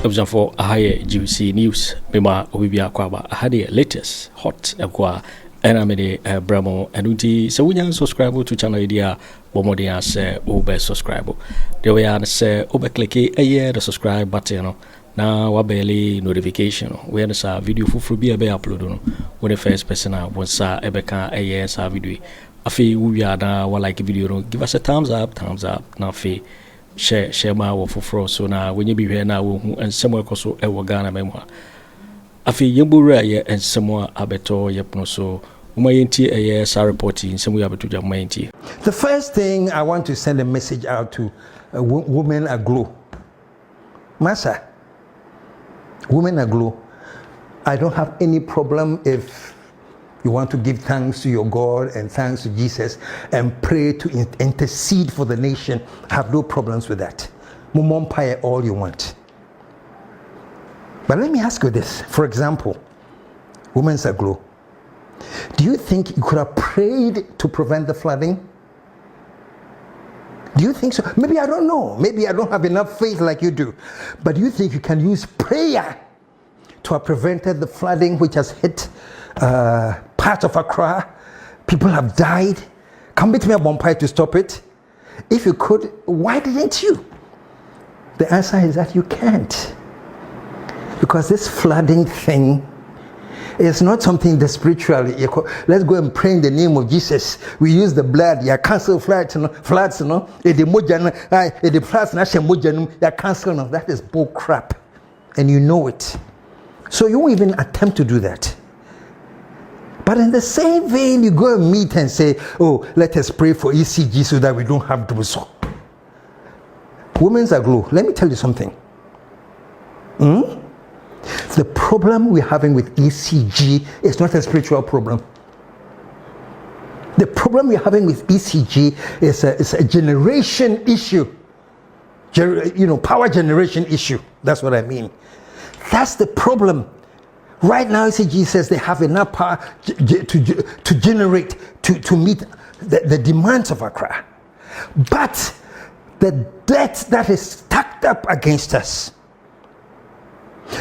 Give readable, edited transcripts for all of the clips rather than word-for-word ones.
Option for higher juicy news. Mema Bawumia Kwaba had latest hot ekwa enamede bramo anuti so we subscribe to channel idea bomodia say obe subscribe. The way I say obe click the subscribe button na wabeli notification. We understand video for be upload no when the first person once ebeka sa video. Afi we are na like video no give us a thumbs up na fi share my for so now when you be here now and somewhere so e Ghana memoir afi yembura ye and somewhere abeto yepno so umayenti sa reporting somewhere abeto jamayenti. The first thing I want to send a message out to women Aglow. Massa, women Aglow, I don't have any problem if you want to give thanks to your God and thanks to Jesus and pray to intercede for the nation. Have no problems with that. Mumompire all you want. But let me ask you this. For example, Women's Aglow. Do you think you could have prayed to prevent the flooding? Do you think so? Maybe I don't know. Maybe I don't have enough faith like you do. But do you think you can use prayer to have prevented the flooding which has hit part of Accra? People have died. Come with me at Dompreh to stop it. If you could, why didn't you? The answer is that you can't. Because this flooding thing is not something that spiritually. Let's go and pray in the name of Jesus. We use the blood. You cancel floods, floods, the floods, you cancel. That is bull crap. And you know it. So you won't even attempt to do that. But in the same vein, you go and meet and say, oh, let us pray for ECG so that we don't have to do so. Women's Aglow, let me tell you something. The problem we're having with ECG is not a spiritual problem. The problem we're having with ECG is a generation issue. Power generation issue. That's what I mean. That's the problem. Right now, ECG says they have enough power to generate, to meet the demands of Accra. But the debt that is stacked up against us.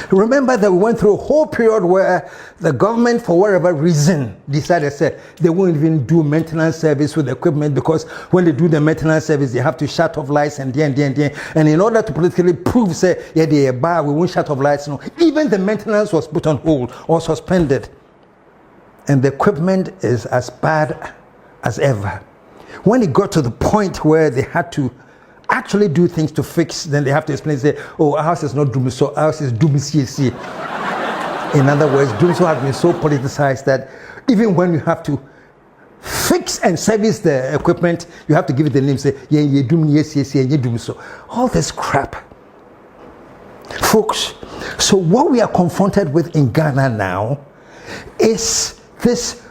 Remember that we went through a whole period where the government, for whatever reason, decided they won't even do maintenance service with equipment because when they do the maintenance service, they have to shut off lights and and in order to politically prove, we won't shut off lights. No, even the maintenance was put on hold or suspended, and the equipment is as bad as ever. When it got to the point where they had to actually do things to fix, then they have to explain, say, oh, our house is not doomed, so our house is doomed. In other words, doomso has been so politicized that even when you have to fix and service the equipment, you have to give it the name, say, yeah, you doom, yes, you doom so. All this crap. Folks, so what we are confronted with in Ghana now is this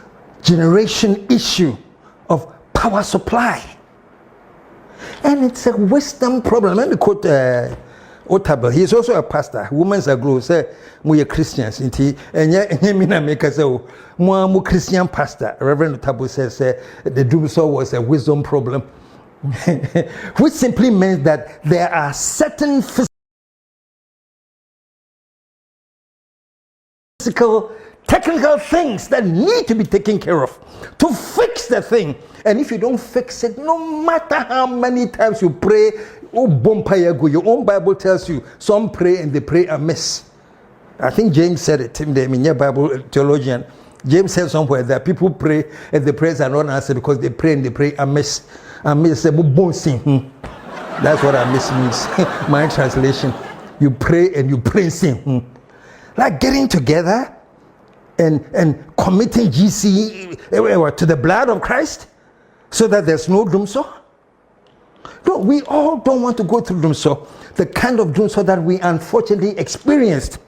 generation issue of power supply. And it's a wisdom problem. Let me quote Otable. He is also a pastor. Women's Aglow say, "We are Christians." And mu Christian pastor. Reverend Otable says the doomsday was a wisdom problem, which simply means that there are certain physical, technical things that need to be taken care of to fix the thing. And if you don't fix it, no matter how many times you pray, your own Bible tells you some pray and they pray amiss. I think James said it, the Bible theologian. James said somewhere that people pray and the prayers are not answered because they pray and they pray amiss. Amiss, that's what amiss means. My translation. You pray and you pray sin. Like getting together and committing GC to the blood of Christ so that there's no doomso. No, we all don't want to go through doomso. The kind of doomso that we unfortunately experienced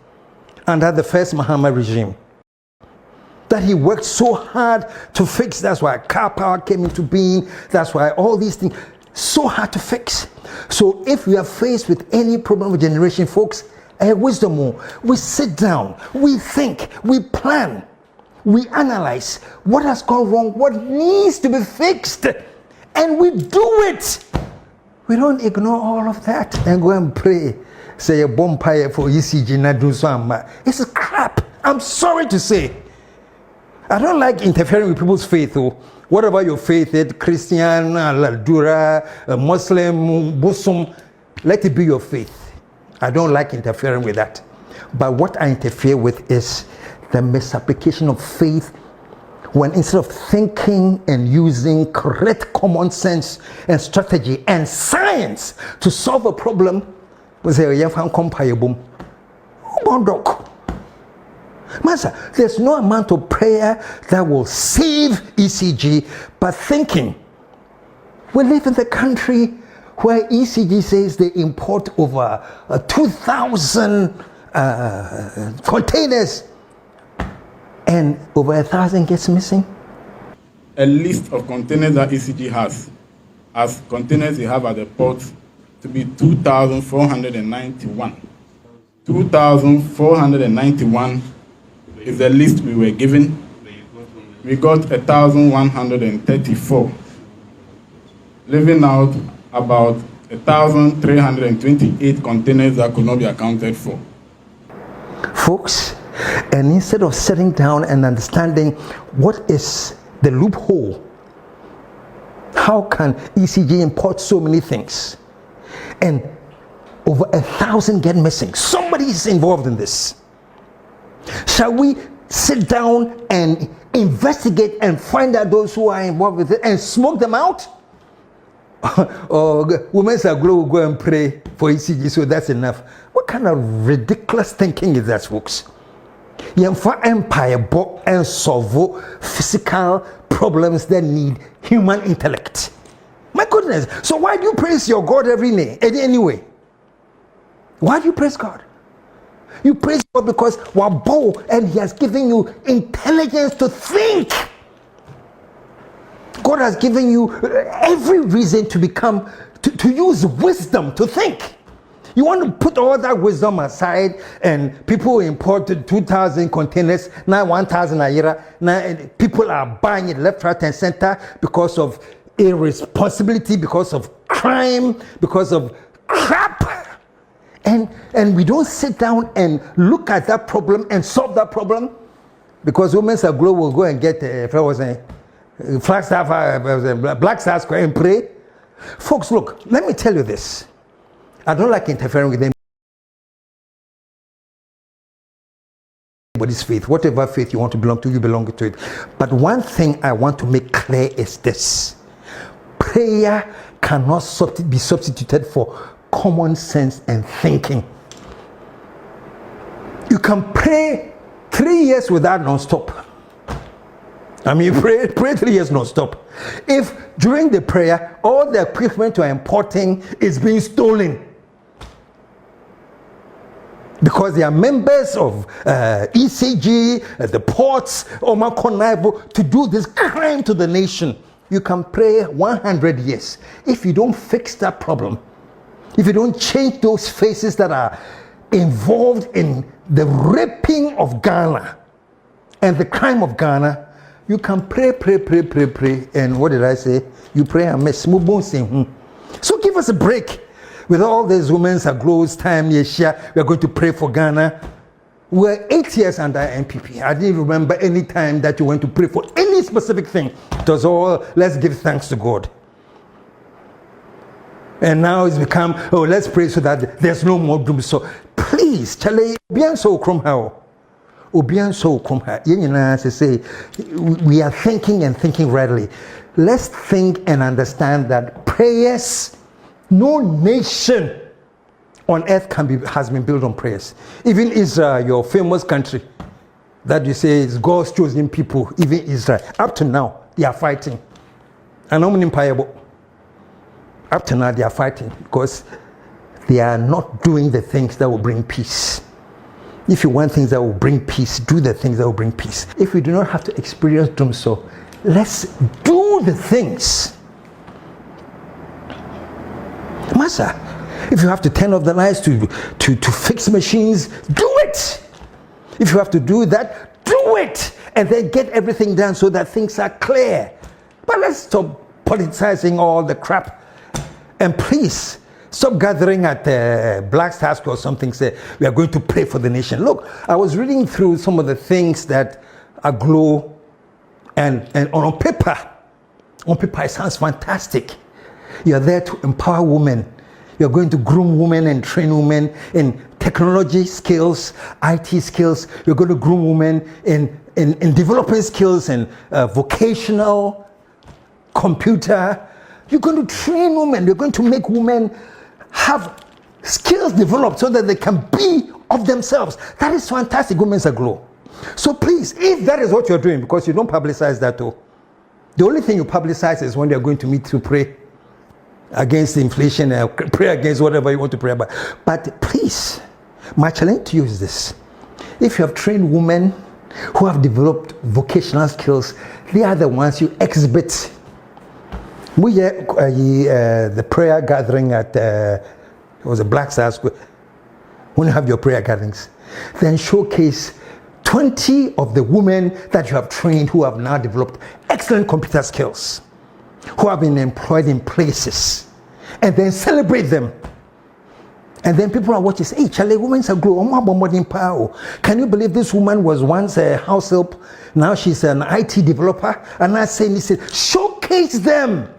under the first Mahamadu regime. That he worked so hard to fix. That's why car power came into being. That's why all these things, so hard to fix. So if we are faced with any problem with generation, folks, wisdom, we sit down, we think, we plan, we analyze what has gone wrong, what needs to be fixed, and we do it. We don't ignore all of that and go and pray say a bompire for ECG not do some. It's crap. I'm sorry to say. I don't like interfering with people's faith. Whatever your faith is, Christian, Ladura, Muslim, Muslim, let it be your faith. I don't like interfering with that. But what I interfere with is the misapplication of faith when instead of thinking and using correct common sense and strategy and science to solve a problem, we say, Master, there's no amount of prayer that will save ECG, but thinking. We live in the country where ECG says they import over 2,000 containers and over 1,000 gets missing. A list of containers that ECG has, as containers they have at the port, to be 2,491. 2,491 is the list we were given. We got 1,134, leaving out about 1,328 containers that could not be accounted for. Folks, and instead of sitting down and understanding what is the loophole, how can ECG import so many things and over 1,000 get missing? Somebody is involved in this. Shall we sit down and investigate and find out those who are involved with it and smoke them out? Or women's Aglow will go and pray for ECG, so that's enough. What kind of ridiculous thinking is that, folks? Yemfa empire bo and solve physical problems that need human intellect. My goodness. So why do you praise your God every day? Anyway, why do you praise God? You praise God because Wabo and He has given you intelligence to think. God has given you every reason to become, to use wisdom to think. You want to put all that wisdom aside, and people imported 2,000 containers, now 1,000 a year. Now people are buying it left, right, and center because of irresponsibility, because of crime, because of crap. And we don't sit down and look at that problem and solve that problem, because women's Aglow will go and get if I was a Flagstaff, Black Star Square and pray. Folks, look, let me tell you this. I don't like interfering with anybody's faith. Whatever faith you want to belong to, you belong to it. But one thing I want to make clear is this. Prayer cannot be substituted for common sense and thinking. You can pray 3 years without non-stop. I mean, pray 3 years non-stop. If during the prayer, all the equipment you are importing is being stolen, because they are members of ECG, the ports, Oma Konaibo, to do this crime to the nation, you can pray 100 years. If you don't fix that problem, if you don't change those faces that are involved in the raping of Ghana and the crime of Ghana, you can pray, and what did I say? You pray and miss. So give us a break. With all these women's Aglow's time, we are going to pray for Ghana. We're 8 years under NPP. I didn't remember any time that you went to pray for any specific thing. It was all, let's give thanks to God. And now it's become, oh, let's pray so that there's no more doom. So please, Chale, bien so krumhao. Obian so krumha. Say we are thinking and thinking rightly. Let's think and understand that prayers, no nation on earth has been built on prayers. Even Israel, your famous country, that you say is God's chosen people, even Israel, up to now, they are fighting. And up to now, they are fighting because they are not doing the things that will bring peace. If you want things that will bring peace, do the things that will bring peace. If we do not have to experience doom, so let's do the things. Master, if you have to turn off the lights to fix machines, do it. If you have to do that, do it. And then get everything done so that things are clear. But let's stop politicizing all the crap. And please, Stop gathering at Black Stars or something, say, we are going to pray for the nation. Look, I was reading through some of the things that Aglow and on paper, it sounds fantastic. You are there to empower women. You're going to groom women and train women in technology skills, IT skills. You're going to groom women in developing skills and vocational, computer. You're going to train women. You're going to make women have skills developed so that they can be of themselves. That is fantastic. Women's Aglow. So please, if that is what you're doing, because you don't publicize that too, the only thing you publicize is when they're going to meet to pray against inflation, pray against whatever you want to pray about. But please, my challenge to you is this. If you have trained women who have developed vocational skills, they are the ones you exhibit. The prayer gathering at it was a Black Stars School. When you have your prayer gatherings, then showcase 20 of the women that you have trained who have now developed excellent computer skills, who have been employed in places, and then celebrate them. And then people are watching, say, hey, Charlie, women's Aglow. Can you believe this woman was once a house help? Now she's an IT developer. And I say, listen, showcase them.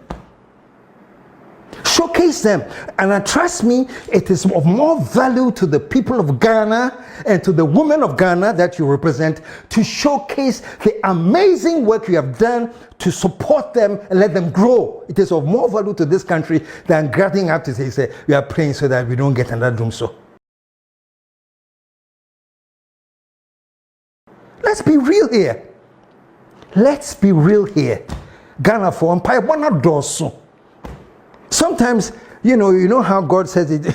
Showcase them. And trust me, it is of more value to the people of Ghana and to the women of Ghana that you represent to showcase the amazing work you have done to support them and let them grow. It is of more value to this country than gathering up to say, we are praying so that we don't get another doom so. Let's be real here. Let's be real here. Ghana for Empire, one not dorsal. Sometimes, you know how God says it.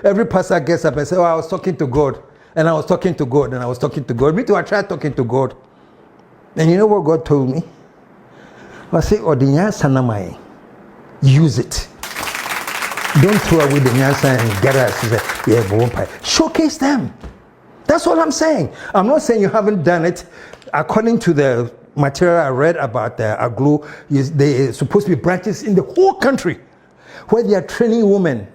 Every pastor gets up and says, oh, I was talking to God. And I was talking to God. And I was talking to God. Me too, I tried talking to God. And you know what God told me? I say, Sanamai, use it. Don't throw away the nyansa and get us. Showcase them. That's all I'm saying. I'm not saying you haven't done it. According to the material I read about Aglow, they are supposed to be branches in the whole country where they are training women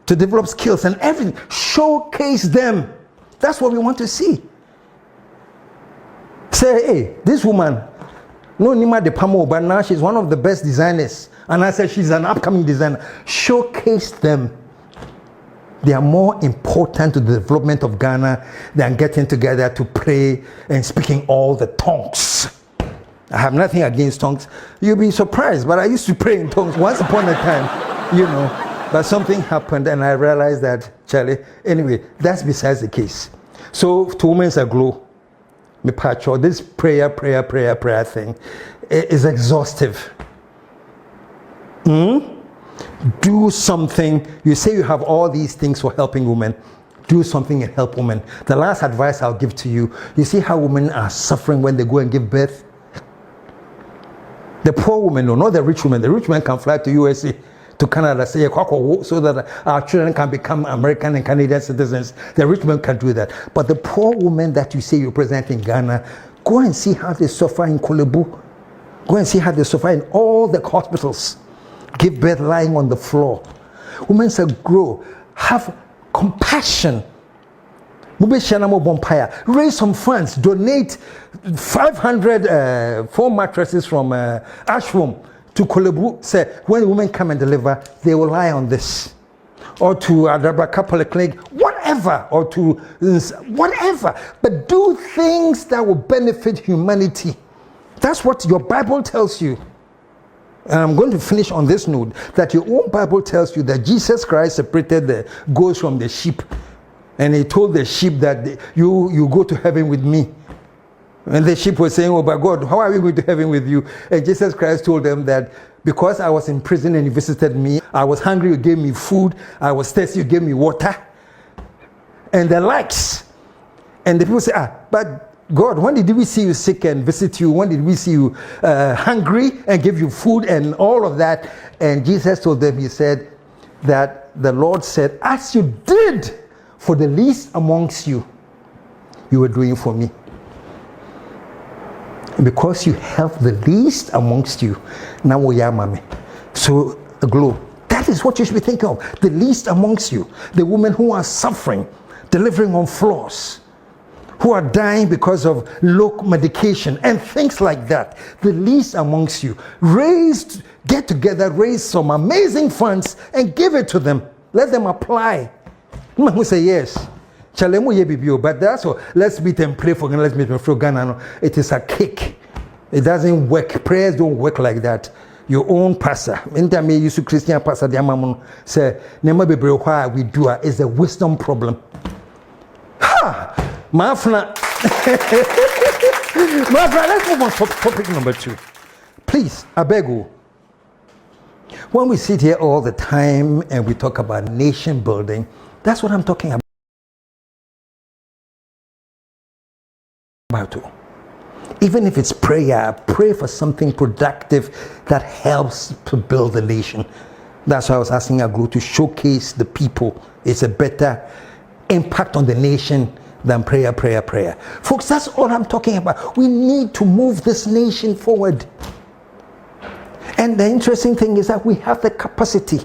to develop skills and everything. Showcase them. That's what we want to see. Say, hey, this woman, no Nima de Pamo, but now she's one of the best designers. And I said she's an upcoming designer. Showcase them. They are more important to the development of Ghana than getting together to pray and speaking all the tongues. I have nothing against tongues. You'll be surprised, but I used to pray in tongues once upon a time, But something happened and I realized that, Charlie, anyway, that's besides the case. So, to Women's Aglow, me pacho, this prayer thing is exhaustive. Do something. You say you have all these things for helping women. Do something and help women. The last advice I'll give to you, you see how women are suffering when they go and give birth? The poor women, no, not the rich women. The rich women can fly to USA, to Canada, say, so that our children can become American and Canadian citizens. The rich women can do that. But the poor women that you say you present in Ghana, go and see how they suffer in Kolebu. Go and see how they suffer in all the hospitals. Give birth lying on the floor. Women say, grow, have compassion. Raise some funds, donate 500 foam mattresses from Ashroom to Kolebu. Say, when women come and deliver, they will lie on this. Or to Adabraka Polyclinic, whatever, or to whatever. But do things that will benefit humanity. That's what your Bible tells you. And I'm going to finish on this note, that your own Bible tells you that Jesus Christ separated the goats from the sheep. And he told the sheep that you go to heaven with me. And the sheep were saying, oh, but God, how are we going to heaven with you? And Jesus Christ told them that because I was in prison and you visited me, I was hungry, you gave me food, I was thirsty, you gave me water, and the likes. And the people say, but God, when did we see you sick and visit you? When did we see you hungry and give you food and all of that? And Jesus told them, he said that the Lord said, as you did for the least amongst you, you were doing for me. And because you helped the least amongst you, now we are mommy. So Aglow, that That is what you should be thinking of. The least amongst you, the women who are suffering, delivering on floors, who are dying because of low medication and things like that. The least amongst you. Get together, raise some amazing funds and give it to them. Let them apply. Who say yes? But that's all. Let's meet and pray for Ghana. Let's meet and pray for Ghana. It is a cake. It doesn't work. Prayers don't work like that. Your own pastor. Anytime you use Christian pastor, the Amamun say, "Nema bebre why we do it is a wisdom problem." Ha, Mafna. Mafna. Let's move on to topic number 2, please. I beg you. When we sit here all the time and we talk about nation building, that's what I'm talking about. Even if it's prayer, pray for something productive that helps to build the nation. That's why I was asking Aglow to showcase the people. It's a better impact on the nation than prayer. Folks, that's all I'm talking about. We need to move this nation forward. And the interesting thing is that we have the capacity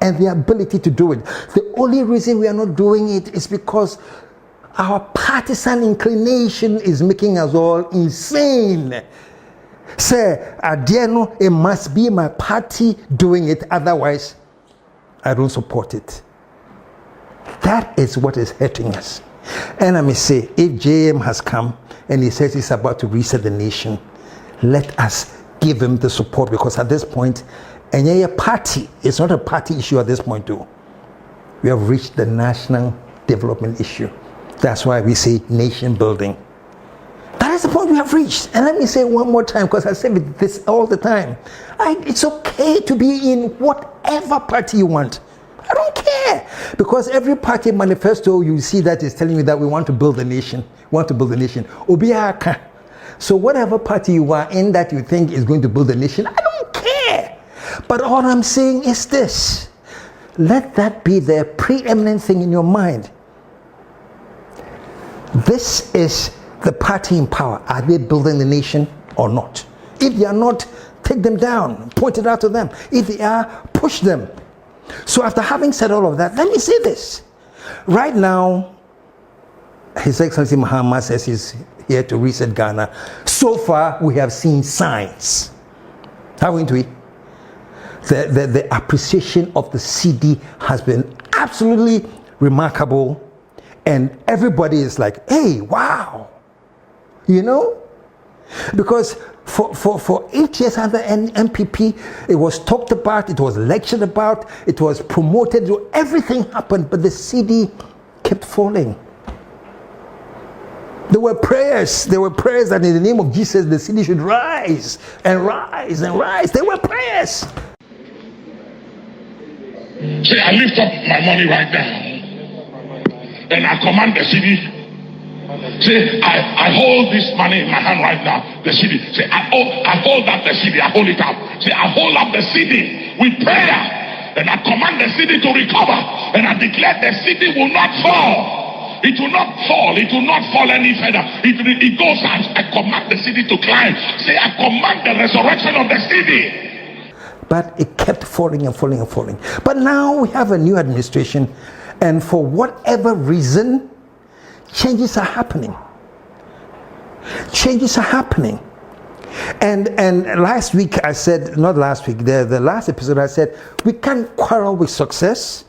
and the ability to do it. The only reason we are not doing it is because our partisan inclination is making us all insane. Say, Adiano, it must be my party doing it, otherwise I don't support it. That is what is hurting us. And I may say, if JM has come and he says he's about to reset the nation, let us give him the support, because at this point, a party, it's not a party issue at this point too. We have reached the national development issue. That's why we say nation building. That is the point we have reached. And let me say one more time, because I say this all the time. It's okay to be in whatever party you want. I don't care. Because every party manifesto, you see that is telling you that we want to build a nation. We want to build a nation. Obiaka. So whatever party you are in that you think is going to build a nation, I don't care. But all I'm saying is this. Let that be the preeminent thing in your mind. This is the party in power. Are they building the nation or not? If they are not, take them down, point it out to them. If they are, push them. So after having said all of that, let me say this. Right now, His Excellency Mahama says he's here to reset Ghana. So far, we have seen signs. Haven't we? The appreciation of the CD has been absolutely remarkable. And everybody is like, hey, wow. You know? Because for 8 years under MPP, it was talked about, it was lectured about, it was promoted, everything happened, but the CD kept falling. There were prayers that in the name of Jesus, the CD should rise and rise and rise. There were prayers. Say, I lift up my money right now. And I command the city. Say, I hold this money in my hand right now. The city. Say, I hold up the city. I hold it up. Say, I hold up the city with prayer. And I command the city to recover. And I declare the city will not fall. It will not fall. It will not fall any further. It goes out. I command the city to climb. Say, I command the resurrection of the city. But it kept falling and falling and falling. But now we have a new administration. And for whatever reason, changes are happening. Changes are happening. And last week I said, not last week, the last episode I said, we can't quarrel with success.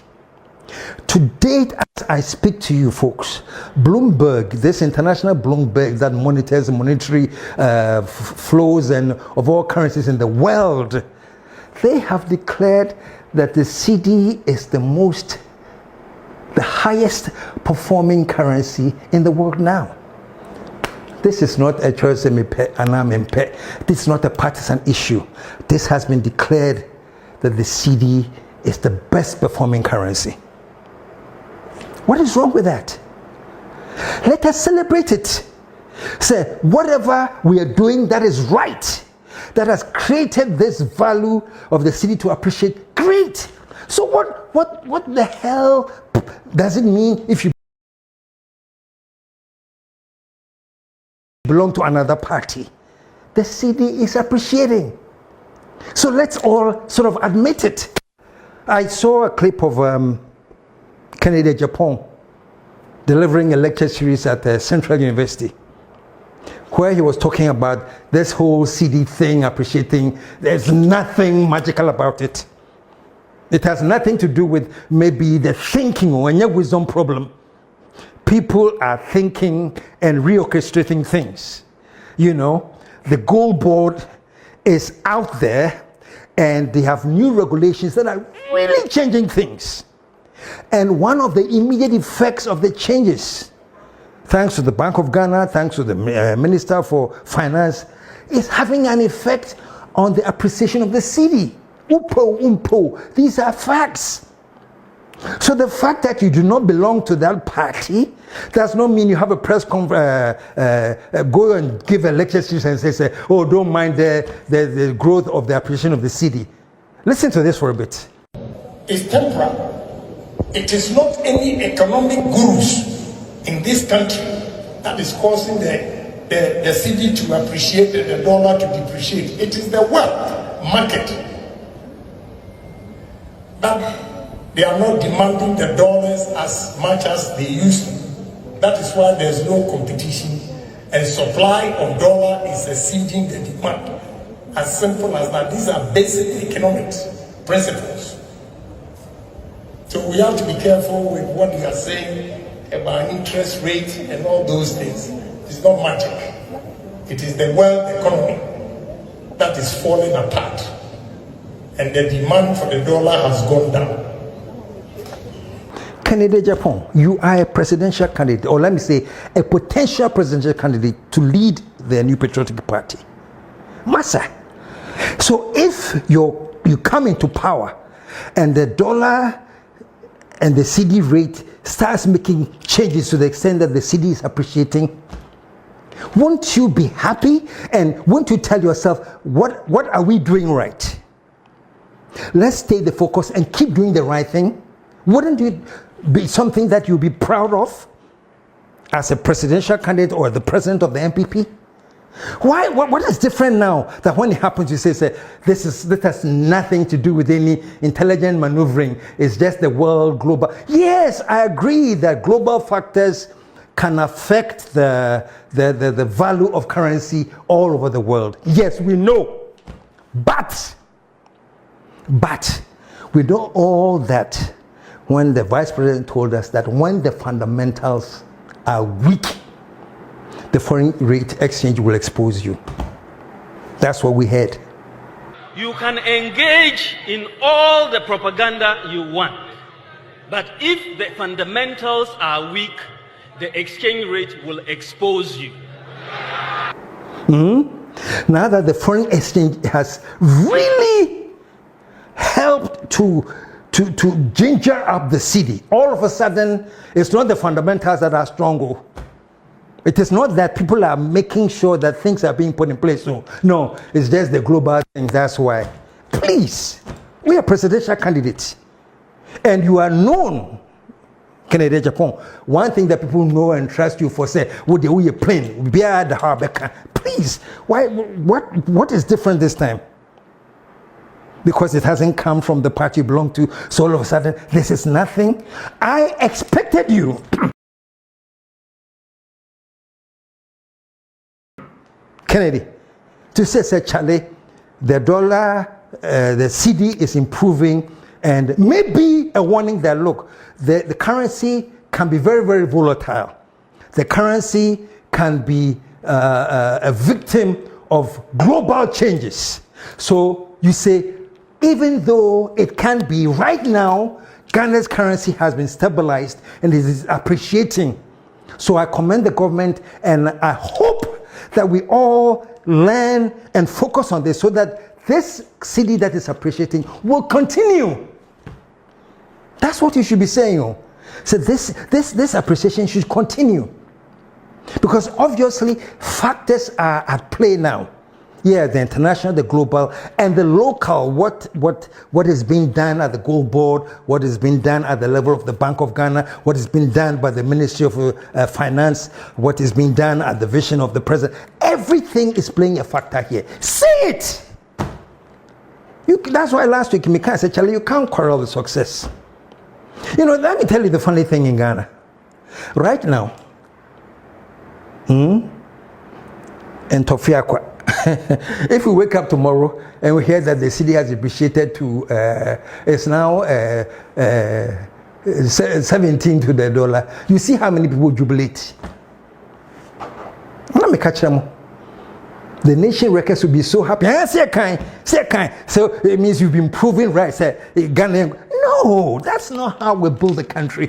To date, as I speak to you folks, Bloomberg, this international Bloomberg that monitors monetary flows and of all currencies in the world, they have declared that the CD is the highest performing currency in the world now. This is not a choice. This is not a partisan issue. This has been declared that the CD is the best performing currency. What is wrong with that? Let us celebrate it. Say, whatever we are doing that is right, that has created this value of the city to appreciate, great. So what the hell does it mean if you belong to another party? The city is appreciating. So let's all sort of admit it. I saw a clip of Kennedy Agyapong delivering a lecture series at Central University, where he was talking about this whole CD thing, appreciating. There's nothing magical about it. It has nothing to do with maybe the thinking or any wisdom problem. People are thinking and reorchestrating things. You know, the gold board is out there and they have new regulations that are really changing things. And one of the immediate effects of the changes, thanks to the Bank of Ghana, thanks to the Minister for Finance, is having an effect on the appreciation of the cedi. These are facts. So the fact that you do not belong to that party does not mean you have a press conference, go and give a lecture series and say, oh, don't mind the growth of the appreciation of the cedi. Listen to this for a bit. It's temporal. It is not any economic gurus in this country that is causing the cedi to appreciate and the dollar to depreciate. It is the wealth market. That they are not demanding the dollars as much as they used to. That is why there's no competition, and supply of dollar is exceeding the demand. As simple as that. These are basic economics principles. So we have to be careful with what we are saying about interest rate and all those things. It's not magic. It is the world economy that is falling apart. And the demand for the dollar has gone down. Kennedy Agyapong, you are a presidential candidate, or let me say, a potential presidential candidate to lead the New Patriotic Party. Massa. So if you come into power and the dollar and the cedi rate starts making changes to the extent that the cedi is appreciating, won't you be happy? And won't you tell yourself, what are we doing right? Let's stay the focus and keep doing the right thing. Wouldn't it be something that you'll be proud of as a presidential candidate or the president of the MPP? Why? What is different now that when it happens you say this has nothing to do with any intelligent maneuvering? It's just the world global. Yes, I agree that global factors can affect the value of currency all over the world. Yes, we know. But we know all that when the vice president told us that when the fundamentals are weak, the foreign rate exchange will expose you. That's what we heard. You can engage in all the propaganda you want, but if the fundamentals are weak, the exchange rate will expose you. Now that the foreign exchange has really helped to ginger up the cedi, all of a sudden it's not the fundamentals that are stronger. It is not that people are making sure that things are being put in place. No, it's just the global thing. That's why. Please, we are presidential candidates, and you are known, Kennedy Agyapong. One thing that people know and trust you for, say, would they be plain? Please, why? What is different this time? Because it hasn't come from the party you belong to, so all of a sudden this is nothing. I expected you. Kennedy, to say, Charlie, the dollar, the cedi is improving, and maybe a warning that, look, the currency can be very, very volatile. The currency can be a victim of global changes. So you say, even though it can be right now, Ghana's currency has been stabilized and it is appreciating. So I commend the government, and I hope that we all learn and focus on this so that this cedi that is appreciating will continue. That's what you should be saying. So this appreciation should continue, because obviously factors are at play now. Yeah, the international, the global, and the local. What is being done at the Gold Board, what is being done at the level of the Bank of Ghana, what is being done by the Ministry of Finance, what is being done at the vision of the president. Everything is playing a factor here. Say it. That's why last week Mika said, Charlie, you can't quarrel with success. Let me tell you the funny thing in Ghana. Right now, and Tofiakwa, if we wake up tomorrow and we hear that the city has depreciated to, it's now 17 to the dollar, you see how many people jubilate. Let me catch them. The nation records will be so happy. Say kind. So it means you've been proven right. Say, Ghanaian. No, that's not how we build the country.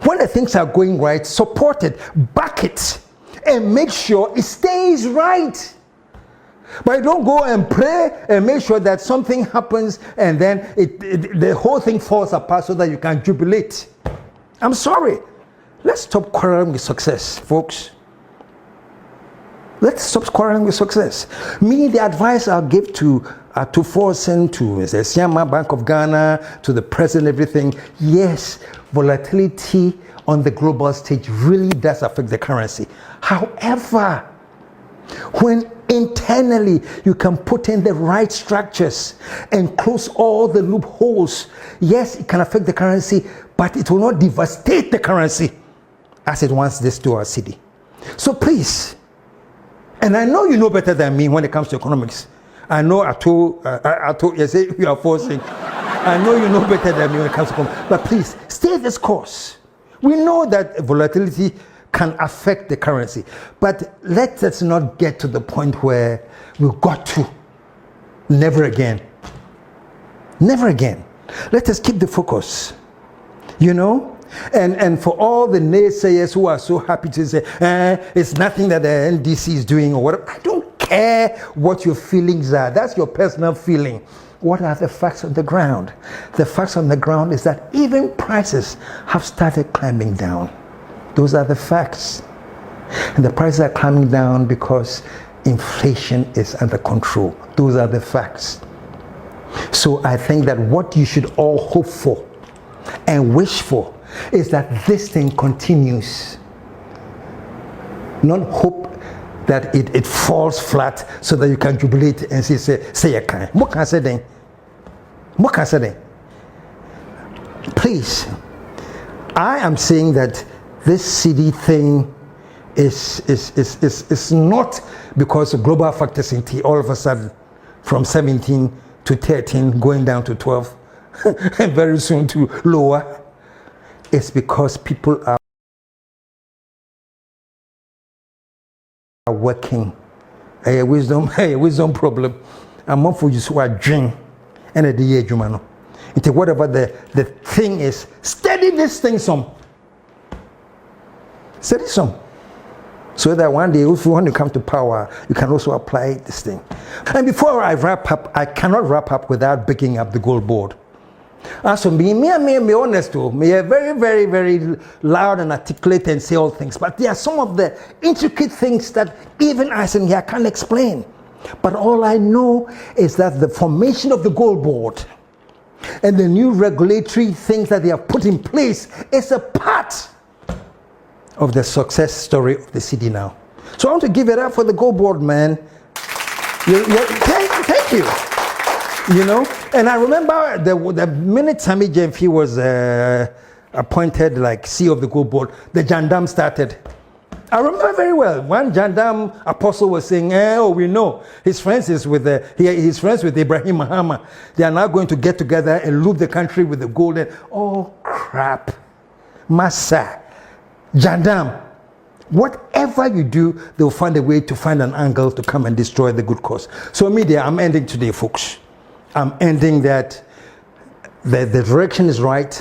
When the things are going right, support it, back it, and make sure it stays right. But don't go and pray and make sure that something happens and then the whole thing falls apart so that you can jubilate. I'm sorry. Let's stop quarreling with success, folks. Let's stop quarreling with success. Me, the advice I'll give to Ato Forson, to the Siama Bank of Ghana, to the president, everything. Yes, volatility on the global stage really does affect the currency. However, when internally you can put in the right structures and close all the loopholes, yes, it can affect the currency, but it will not devastate the currency as it once did to our city. So please, and I know you know better than me when it comes to economics. I know Ato, yes, you are forcing. I know you know better than me when it comes to economics. But please, stay this course. We know that volatility can affect the currency. But let us not get to the point where we've got to. Never again. Never again. Let us keep the focus. And for all the naysayers who are so happy to say, it's nothing that the NDC is doing or whatever, I don't care what your feelings are. That's your personal feeling. What are the facts on the ground? The facts on the ground is that even prices have started climbing down. Those are the facts. And the prices are climbing down because inflation is under control. Those are the facts. So I think that what you should all hope for and wish for is that this thing continues. Not hope that it falls flat so that you can jubilate and say a kind. What can I say then? What can I say then? Please, I am saying that this CD thing is not because of global factors in tea all of a sudden from 17 to 13 going down to 12 and very soon to lower. It's because people are working. A wisdom problem. I'm not for you so I drink and a day jumano. Into whatever the thing is, steady this thing some. Steady some. So that one day, if you want to come to power, you can also apply this thing. And before I wrap up, I cannot wrap up without picking up the gold board. As for me honest too, me very, very, very loud and articulate and say all things. But there are some of the intricate things that even I in here can't explain. But all I know is that the formation of the gold board and the new regulatory things that they have put in place is a part of the success story of the city now. So I want to give it up for the gold board, man. Thank you. And I remember the minute Sammy Jemfi was appointed like CEO of the gold board, the Jandam started. I remember very well. One Jandam apostle was saying, we know his friends is with he's friends with Ibrahim Mahama. They are now going to get together and loot the country with the gold. And, oh crap, Massa, Jandam. Whatever you do, they'll find a way to find an angle to come and destroy the good cause. So media, I'm ending today, folks. I'm ending that the direction is right.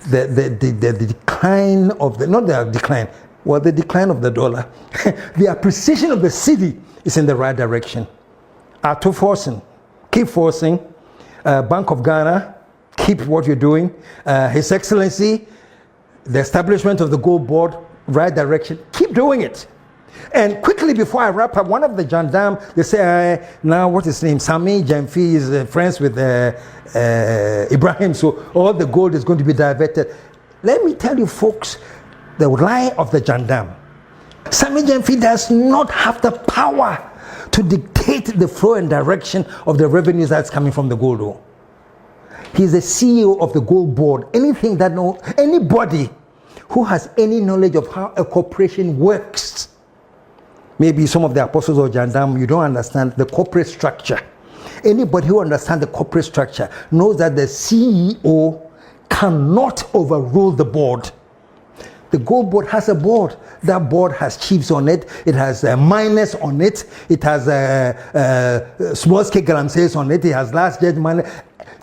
The decline of the, not the decline, well, the decline of the dollar, the appreciation of the city is in the right direction. Ato Forson, keep forcing. Bank of Ghana, keep what you're doing. His Excellency, the establishment of the gold board, right direction, keep doing it. And quickly before I wrap up, one of the Jandam, they say, now what's his name? Sami Jemfi is friends with Ibrahim, so all the gold is going to be diverted. Let me tell you folks, the lie of the Jandam. Sami Jemfi does not have the power to dictate dictate the flow and direction of the revenues that's coming from the gold. Oh. He's the CEO of the gold board. Anybody who has any knowledge of how a corporation works, maybe some of the apostles or gendarmes, you don't understand the corporate structure. Anybody who understands the corporate structure knows that the CEO cannot overrule the board. The gold board has a board. That board has chiefs on it. It has miners on it. It has small scale galamseys on it. It has large judge miners.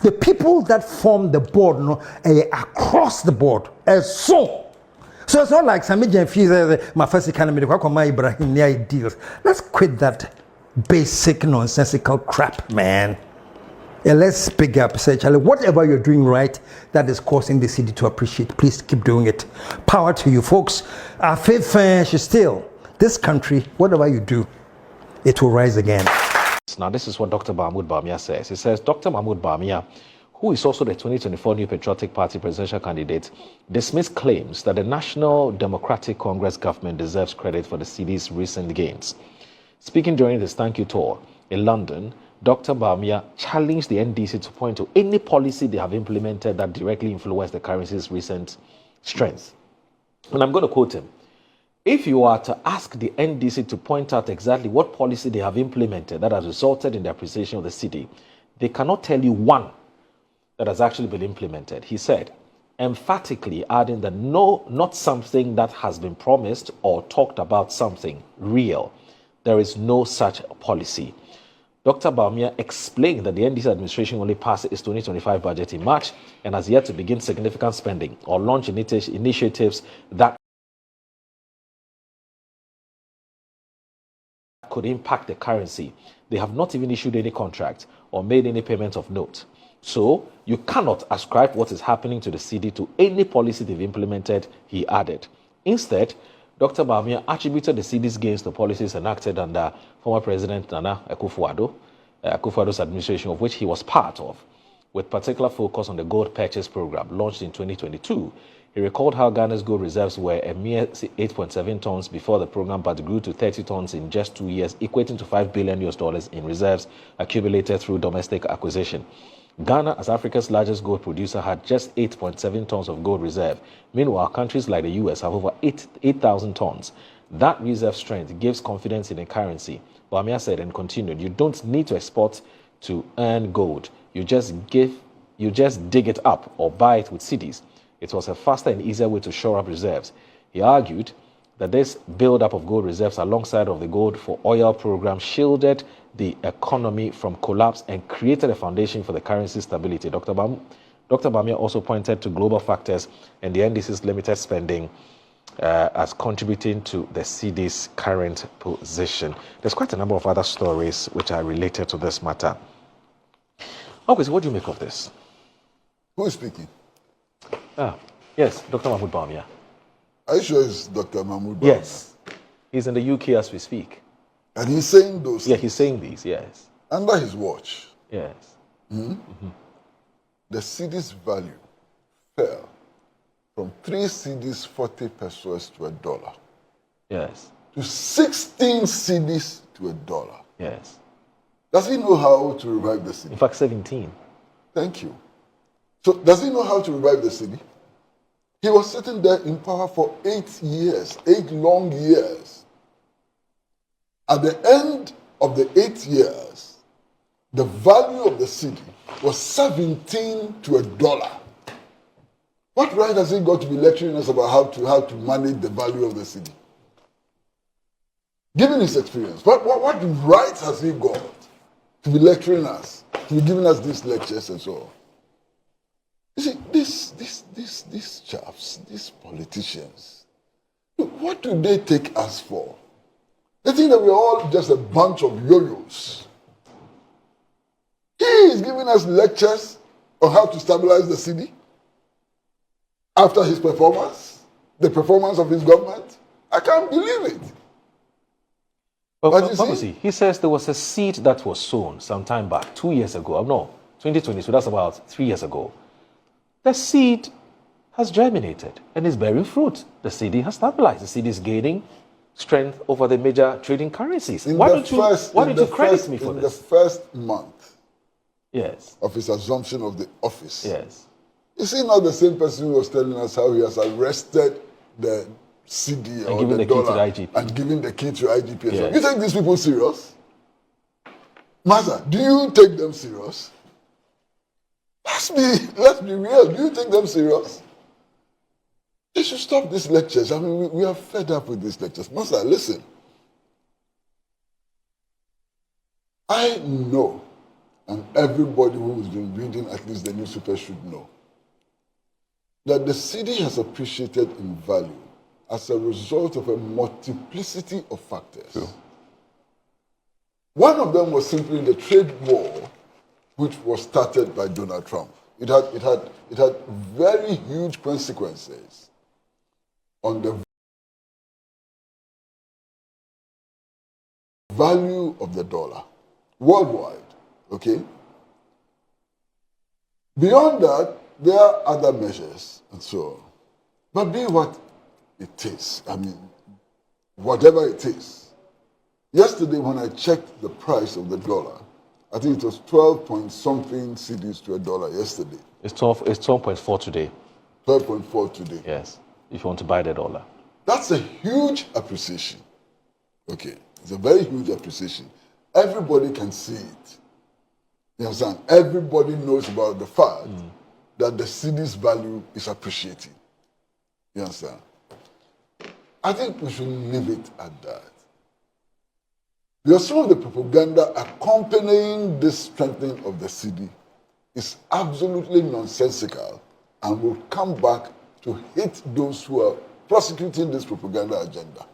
The people that form the board across the board. So it's not like Sami Jenfi, my first economy, Ibrahim deals. Let's quit that basic nonsensical crap, man. And let's pick up, say, Charlie, whatever you're doing right, that is causing the city to appreciate. Please keep doing it. Power to you, folks. Our faith is still this country. Whatever you do, it will rise again. Now, this is what Dr. Mahamadu Bawumia says. He says, Dr. Mahamadu Bawumia, who is also the 2024 New Patriotic Party presidential candidate, dismissed claims that the National Democratic Congress government deserves credit for the city's recent gains. Speaking during this thank you tour in London, Dr. Bawumia challenged the NDC to point to any policy they have implemented that directly influenced the currency's recent strength. And I'm going to quote him. If you are to ask the NDC to point out exactly what policy they have implemented that has resulted in the appreciation of the city, they cannot tell you one that has actually been implemented. He said, emphatically adding that no, not something that has been promised or talked about, something real. There is no such policy. Dr. Bawumia explained that the NDC administration only passed its 2025 budget in March and has yet to begin significant spending or launch initiatives that could impact the currency. They have not even issued any contract or made any payment of note. So you cannot ascribe what is happening to the city to any policy they've implemented, he added. Instead, Dr. Bawumia attributed the city's gains to policies enacted under former President Akufo Addo, Akufo Addo's administration, of which he was part of, with particular focus on the gold purchase program launched in 2022. He recalled how Ghana's gold reserves were a mere 8.7 tons before the program, but grew to 30 tons in just 2 years, equating to $5 billion in reserves accumulated through domestic acquisition. Ghana, as Africa's largest gold producer, had just 8.7 tons of gold reserve. Meanwhile, countries like the US have over 8,000 tons. That reserve strength gives confidence in the currency. Bawumia said and continued, you don't need to export to earn gold. You just dig it up or buy it with cedis. It was a faster and easier way to shore up reserves. He argued that this build-up of gold reserves alongside of the gold for oil program shielded the economy from collapse and created a foundation for the currency stability. Dr. Bawumia also pointed to global factors and the NDC's limited spending as contributing to the city's current position. There's quite a number of other stories which are related to this matter. Okay, so what do you make of this? Who is speaking? Yes, Dr. Mahamadu Bawumia. Are you sure it's Dr. Mahamadu Bawumia? Yes. He's in the UK as we speak. And he's saying those things? Yeah, he's saying these, yes. Under his watch? Yes. The city's value fell from 3 cedis 40 pesos to $1. Yes. To 16 cedis to $1. Yes. Does he know how to revive the city? In fact, 17. Thank you. So does he know how to revive the city? He was sitting there in power for 8 years, 8 long years. At the end of the 8 years, the value of the city was 17 to $1. What right has he got to be lecturing us about how to manage the value of the city? Given his experience, what right has he got to be lecturing us, to be giving us these lectures and so on? You see, these chaps, these politicians, look, what do they take us for? They think that we're all just a bunch of yo-yos. He is giving us lectures on how to stabilize the city after his performance, the performance of his government. I can't believe it. But you see, he says there was a seed that was sown some time back, 2 years ago. No, 2020, so that's about 3 years ago. The seed has germinated and is bearing fruit. The city has stabilized. The city is gaining strength over the major trading currencies. Why don't you credit me for this? In the first month yes. of his assumption of the office, yes. is he not the same person who was telling us how he has arrested the CD or the dollar and giving the key to IGP? Yes. You take these people serious? Master, do you take them serious? Let's be real. Do you take them serious? They should stop these lectures. I mean, we are fed up with these lectures. Master, listen. I know, and everybody who has been reading at least the newspaper should know, that the CD has appreciated in value as a result of a multiplicity of factors. Sure. One of them was simply the trade war, which was started by Donald Trump. It had very huge consequences on the value of the dollar worldwide. Okay. Beyond that, there are other measures and so on. But be what it is. I mean, whatever it is. Yesterday, when I checked the price of the dollar, I think it was 12 point something cedis to a dollar yesterday. It's 12.4 today. 12.4 today. Yes, if you want to buy the dollar. That's a huge appreciation. Okay, it's a very huge appreciation. Everybody can see it. You understand? Everybody knows about the fact that the cedi's value is appreciating. You understand? I think we should leave it at that. Because some of the propaganda accompanying this strengthening of the cedi is absolutely nonsensical and will come back to hit those who are prosecuting this propaganda agenda.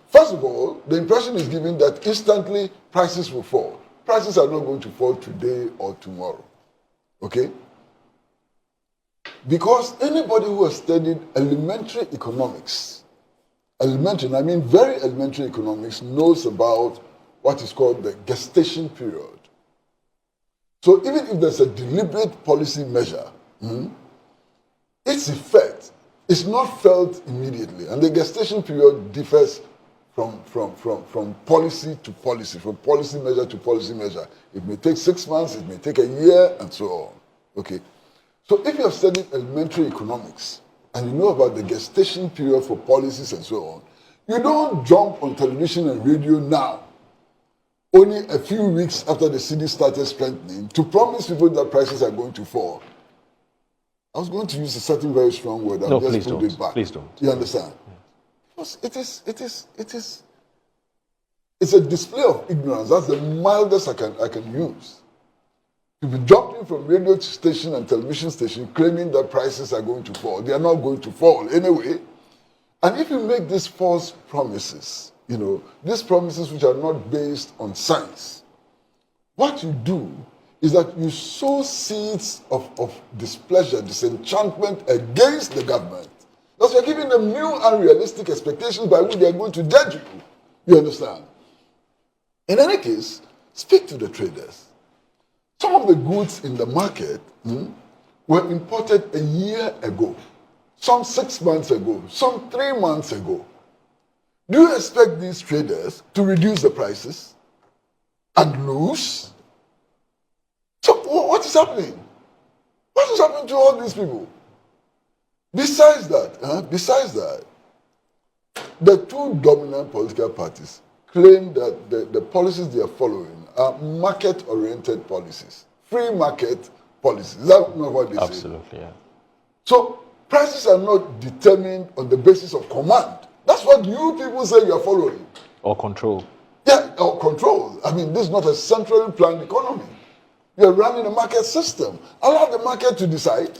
First of all, the impression is given that instantly prices will fall. Prices are not going to fall today or tomorrow. Okay? Because anybody who has studied elementary economics, elementary, I mean very elementary economics, knows about what is called the gestation period. So even if there's a deliberate policy measure, its effect is not felt immediately. And the gestation period differs from policy to policy, from policy measure to policy measure. It may take 6 months, it may take a year, and so on. Okay. So if you have studied elementary economics, and you know about the gestation period for policies and so on, you don't jump on television and radio now, only a few weeks after the cedi started strengthening, to promise people that prices are going to fall. I was going to use a certain very strong word. No, please don't. Please don't. You understand? Because it's a display of ignorance. That's the mildest I can use. To be jumping from radio station and television station claiming that prices are going to fall. They are not going to fall anyway. And if you make these false promises, these promises which are not based on science, what you do is that you sow seeds of displeasure, disenchantment against the government. Because you're giving them new unrealistic expectations by which they're going to judge you. You understand? In any case, speak to the traders. Some of the goods in the market were imported a year ago, some 6 months ago, some 3 months ago. Do you expect these traders to reduce the prices and lose? So what is happening? What is happening to all these people? Besides that, the two dominant political parties claim that the policies they are following are market-oriented policies, free market policies. Is that not what they say? Absolutely, yeah. So prices are not determined on the basis of command. That's what you people say you are following. Or control. Yeah, or control. I mean, this is not a centrally planned economy. You are running a market system. Allow the market to decide.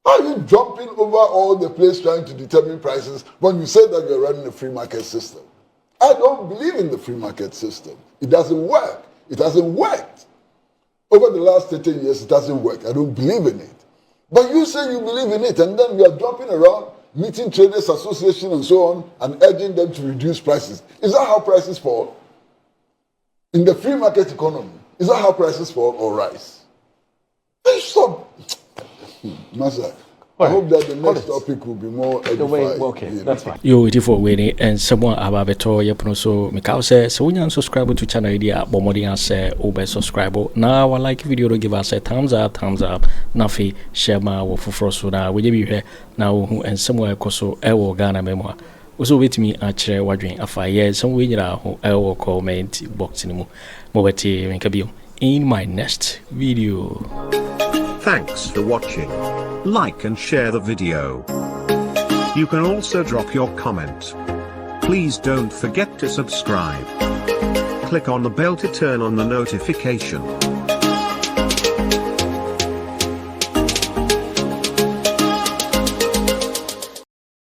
Why are you jumping over all the place trying to determine prices when you say that you are running a free market system? I don't believe in the free market system. It doesn't work. It hasn't worked. Over the last 30 years, it hasn't worked. I don't believe in it. But you say you believe in it, and then you are jumping around, meeting traders association and so on, and urging them to reduce prices. Is that how prices fall? In the free market economy, is that how prices fall or rise? Stop. Master, I hope that the next topic will be more edifying. Okay, that's fine. Yo, it for winning and someone about beto yepono so Mikao says so when you subscribe to channel idea Bomodian say over subscribe. Now I like video to give us a thumbs up, Nafi, share my for so now we be here now and somewhere koso ewo Ghana memoir. Also with me otchere wadwin afa yes some way nyira ho ewo comment box ni mu mobeti menkabio in my next video. Thanks for watching. Like and share the video. You can also drop your comment. Please don't forget to subscribe. Click on the bell to turn on the notification.